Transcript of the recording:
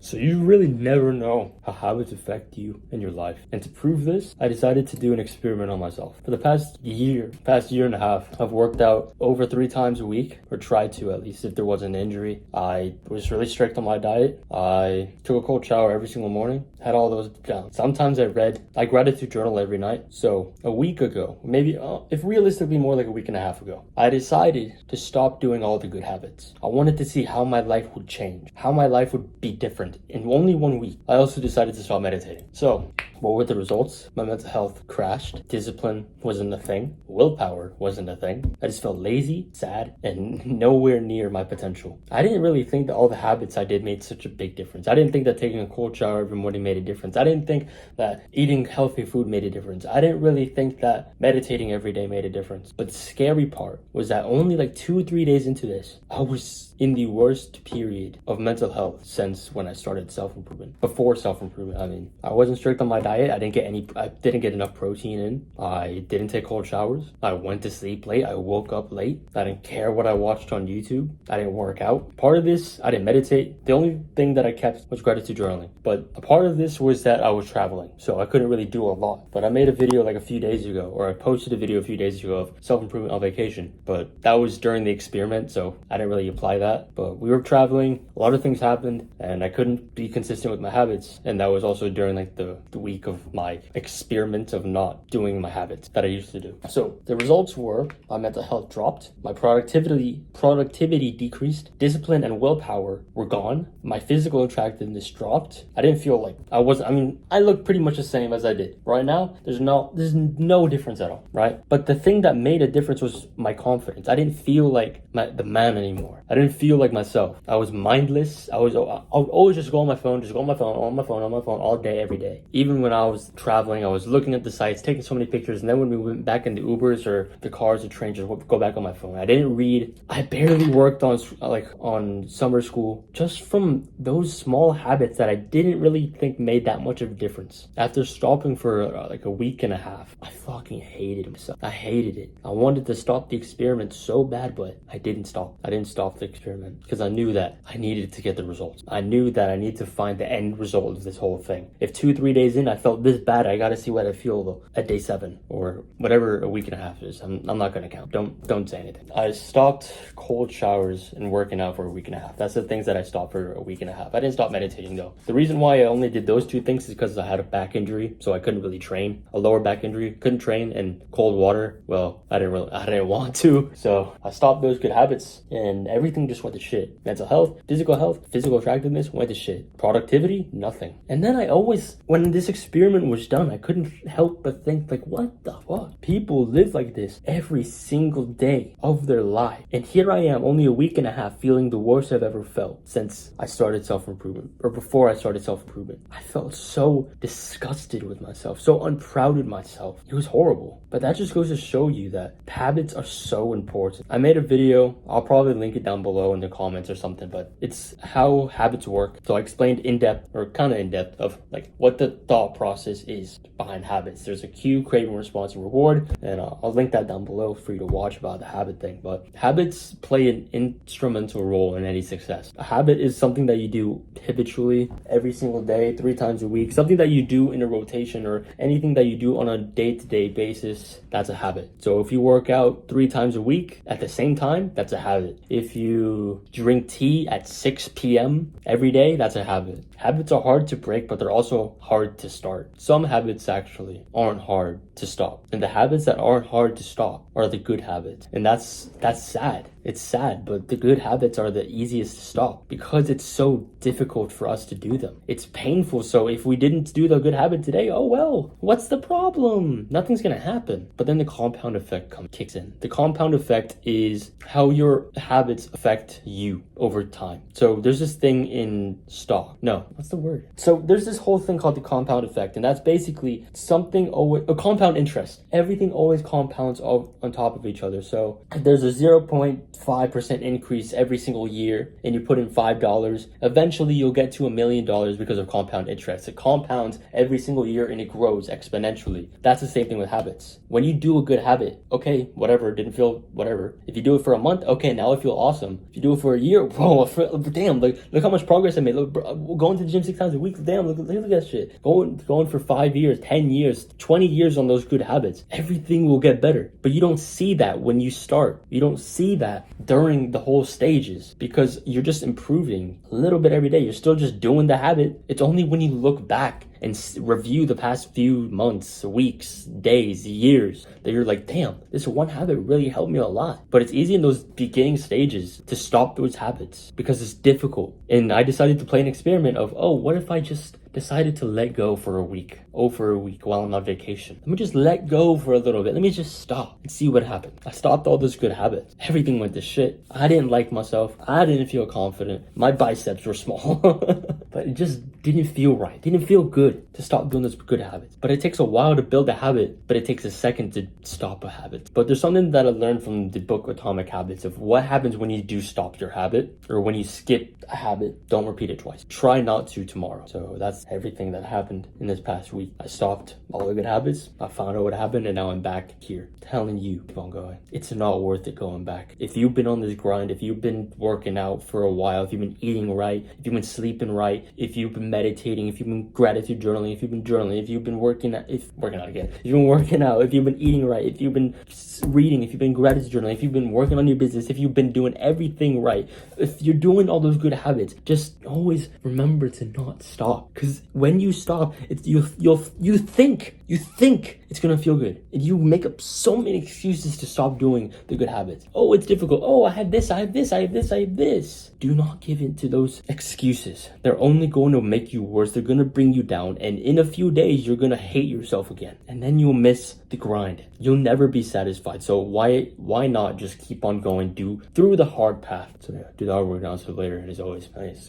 So you really never know how habits affect you and your life. And to prove this, I decided to do an experiment on myself. For the past year and a half, I've worked out over 3 times a week, or tried to at least if there was an injury. I was really strict on my diet. I took a cold shower every single morning, had all those down. Sometimes I read my gratitude journal every night. So a week ago, maybe if realistically more like a week and a half ago, I decided to stop doing all the good habits. I wanted to see how my life would change, how my life would be different in only 1 week. I also decided to stop meditating. So what were the results? My mental health crashed. Discipline wasn't a thing. Willpower wasn't a thing. I just felt lazy, sad, and nowhere near my potential. I didn't really think that all the habits I did made such a big difference. I didn't think that taking a cold shower every morning made a difference. I didn't think that eating healthy food made a difference. I didn't really think that meditating every day made a difference. But the scary part was that only like 2 or 3 days into this, I was in the worst period of mental health since when I started self-improvement. Before self-improvement, I mean, I wasn't strict on my diet. I didn't get enough protein in. I didn't take cold showers. I went to sleep late. I woke up late. I didn't care what I watched on YouTube. I didn't work out. Part of this, I didn't meditate. The only thing that I kept was gratitude journaling. But a part of this was that I was traveling, so I couldn't really do a lot. But I made a video like a few days ago, or I posted a video a few days ago of self-improvement on vacation. But that was during the experiment, so I didn't really apply that. But we were traveling, a lot of things happened, and I couldn't be consistent with my habits. And that was also during like the week of my experiment of not doing my habits that I used to do. So the results were my mental health dropped, my productivity decreased, discipline and willpower were gone, my physical attractiveness dropped. I didn't feel like I look pretty much the same as I did. Right now, there's no difference at all, right? But the thing that made a difference was my confidence. I didn't feel like the man anymore. I didn't feel like myself. I was mindless. I would always just go on my phone all day, every day. Even when I was traveling, I was looking at the sites, taking so many pictures, and then when we went back in the Ubers or the cars or trains, just go back on my phone. I didn't read. I barely worked on summer school, just from those small habits that I didn't really think made that much of a difference. After stopping for like a week and a half, I fucking hated myself. I hated it. I wanted to stop the experiment so bad, but I didn't stop. I didn't stop the experiment because I knew that I needed to get the results. I knew that I needed to find the end result of this whole thing. If 2-3 days in I felt this bad, I gotta see what I feel at day 7 or whatever a week and a half is. I'm not gonna count. Don't say anything. I stopped cold showers and working out for a week and a half. That's the things that I stopped for a week and a half. I didn't stop meditating though. The reason why I only did those 2 things is because I had a back injury, so I couldn't really train. A lower back injury, couldn't train, and cold water, well, I didn't want to. So I stopped those good habits and everything just went to shit. Mental health, physical attractiveness went to shit. Productivity, nothing. And then when this experiment was done, I couldn't help but think like, what the fuck? People live like this every single day of their life. And here I am, only a week and a half, feeling the worst I've ever felt since I started self-improvement, or before I started self-improvement. I felt so disgusted with myself, so unproud of myself. It was horrible. But that just goes to show you that habits are so important. I made a video, I'll probably link it down below in the comments or something, but it's how habits work. So I explained in depth of like what the thought process is behind habits. There's a cue, craving, response, and reward, and I'll link that down below for you to watch about the habit thing. But habits play an instrumental role in any success. A habit is something that you do habitually every single day, 3 times a week, something that you do in a rotation, or anything that you do on a day-to-day basis. That's a habit. So if you work out 3 times a week at the same time, that's a habit. If you drink tea at 6 p.m. every day, that's a habit. Habits are hard to break, but they're also hard to start. Some habits actually aren't hard to stop, and the habits that aren't hard to stop are the good habits. And that's sad. It's sad, but the good habits are the easiest to stop because it's so difficult for us to do them. It's painful. So if we didn't do the good habit today, oh well, what's the problem? Nothing's gonna happen. But then the compound effect kicks in. The compound effect is how your habits affect you over time. So there's this thing in stock. No, what's the word? So there's this whole thing called the compound effect, and that's basically a compound interest. Everything always compounds on top of each other. So there's a 0.5 5% increase every single year and you put in $5, eventually you'll get to $1 million because of compound interest. It compounds every single year and it grows exponentially. That's the same thing with habits. When you do a good habit, okay, whatever, didn't feel whatever. If you do it for a month, okay, now I feel awesome. If you do it for a year, bro, damn, like look how much progress I made. Look, bro, going to the gym 6 times a week, damn, look at that shit. Going for 5 years, 10 years, 20 years on those good habits. Everything will get better. But you don't see that when you start. You don't see that during the whole stages because you're just improving a little bit every day. You're still just doing the habit. It's only when you look back and review the past few months, weeks, days, years that you're like, damn, this one habit really helped me a lot. But it's easy in those beginning stages to stop those habits because it's difficult. And I decided to play an experiment of, what if I just decided to let go for a week while I'm on vacation. Let me just let go for a little bit. Let me just stop and see what happened. I stopped all those good habits. Everything went to shit. I didn't like myself. I didn't feel confident. My biceps were small. But it just didn't feel right. Didn't feel good to stop doing those good habits. But it takes a while to build a habit, but it takes a second to stop a habit. But there's something that I learned from the book Atomic Habits of what happens when you do stop your habit or when you skip a habit. Don't repeat it twice. Try not to tomorrow. So that's everything that happened in this past week. I stopped all the good habits. I found out what happened and now I'm back here telling you, keep on going. It's not worth it going back. If you've been on this grind, if you've been working out for a while, if you've been eating right, if you've been sleeping right, if you've been meditating, if you've been gratitude journaling, if you've been journaling, if you've been working out, if you've been working out, if you've been eating right, if you've been reading, if you've been gratitude journaling, if you've been working on your business, if you've been doing everything right, if you're doing all those good habits, just always remember to not stop. Because when you stop, you think it's gonna feel good, and you make up so many excuses to stop doing the good habits. Oh, it's difficult. Oh, I have this. Do not give in to those excuses. They're only going to make you worse. They're gonna bring you down, and in a few days, you're gonna hate yourself again, and then you'll miss the grind. You'll never be satisfied. So why not just keep on going? Do through the hard path. So yeah, do the hard work now. So later, and as always, nice.